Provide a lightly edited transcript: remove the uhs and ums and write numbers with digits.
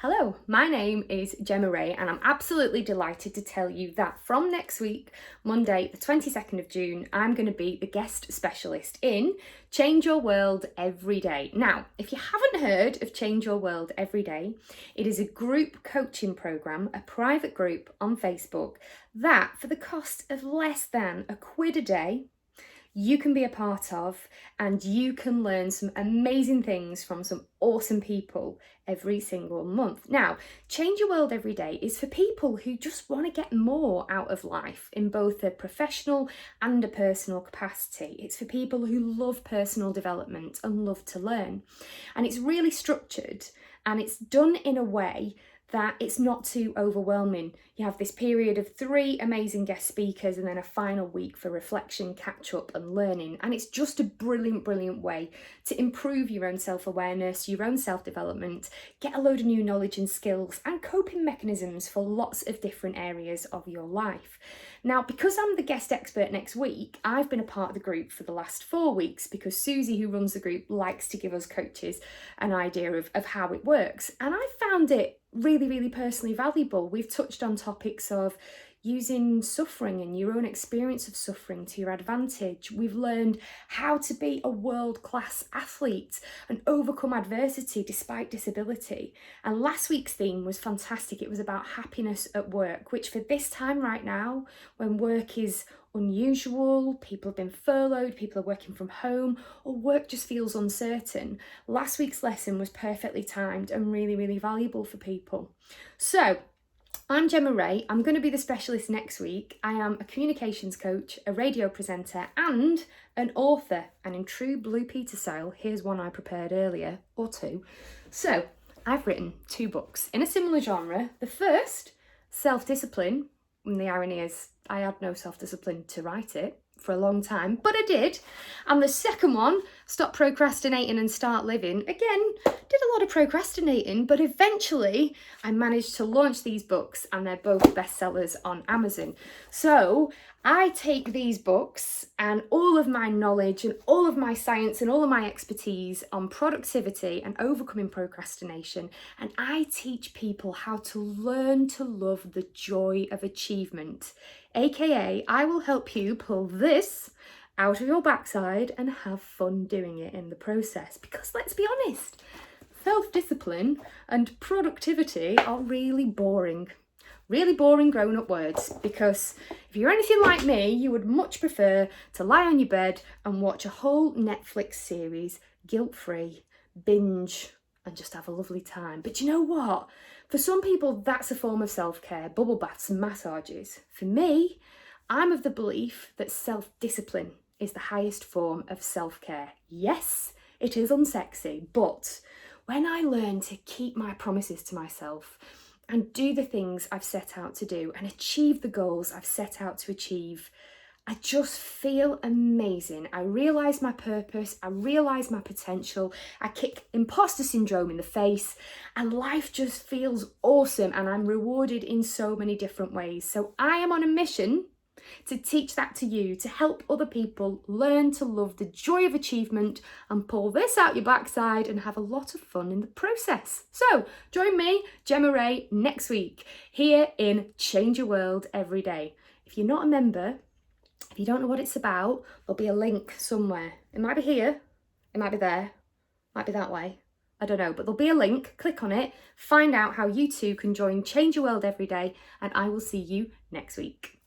Hello, my name is Gemma Ray and I'm absolutely delighted to tell you that from next week, Monday the 22nd of June, I'm going to be the guest specialist in Change Your World Every Day. Now, if you haven't heard of Change Your World Every Day, it is a group coaching programme, a private group on Facebook that for the cost of less than £1 a day, you can be a part of, and you can learn some amazing things from some awesome people every single month. Now, Change Your World Every Day is for people who just want to get more out of life in both a professional and a personal capacity. It's for people who love personal development and love to learn. And it's really structured and it's done in a way that it's not too overwhelming. You have this period of 3 amazing guest speakers and then a final week for reflection, catch up and learning. And it's just a brilliant, brilliant way to improve your own self-awareness, your own self-development, get a load of new knowledge and skills and coping mechanisms for lots of different areas of your life. Now, because I'm the guest expert next week, I've been a part of the group for the last 4 weeks because Susie, who runs the group, likes to give us coaches an idea of how it works. And I found it really, really personally valuable. We've touched on topics of using suffering and your own experience of suffering to your advantage. We've learned how to be a world-class athlete and overcome adversity despite disability. And last week's theme was fantastic. It was about happiness at work, which for this time right now, when work is unusual, people have been furloughed, people are working from home, or work just feels uncertain. Last week's lesson was perfectly timed and really, really valuable for people. So, I'm Gemma Ray. I'm going to be the specialist next week. I am a communications coach, a radio presenter, and an author. And in true Blue Peter style, here's one I prepared earlier, or 2. So, I've written 2 books in a similar genre. The first, Self-Discipline, and the irony is I had no self-discipline to write it for a long time, but I did. And the second one, Stop Procrastinating and Start Living, again, did a lot of procrastinating, but eventually I managed to launch these books and they're both bestsellers on Amazon. So I take these books and all of my knowledge and all of my science and all of my expertise on productivity and overcoming procrastination, and I teach people how to learn to love the joy of achievement. AKA, I will help you pull this out of your backside and have fun doing it in the process. Because let's be honest, self-discipline and productivity are really boring grown-up words, because if you're anything like me, you would much prefer to lie on your bed and watch a whole Netflix series guilt-free, binge, and just have a lovely time. But you know what? For some people, that's a form of self-care, bubble baths and massages. For me, I'm of the belief that self-discipline is the highest form of self-care. Yes, it is unsexy, but when I learn to keep my promises to myself and do the things I've set out to do and achieve the goals I've set out to achieve, I just feel amazing. I realise my purpose, I realise my potential, I kick imposter syndrome in the face, and life just feels awesome and I'm rewarded in so many different ways. So I am on a mission to teach that to you, to help other people learn to love the joy of achievement and pull this out your backside and have a lot of fun in the process. So join me, Gemma Ray, next week here in Change Your World Every Day. If you're not a member, if you don't know what it's about, there'll be a link somewhere. It might be here, it might be there, might be that way. I don't know, but there'll be a link. Click on it, find out how you too can join Change Your World Every Day, and I will see you next week.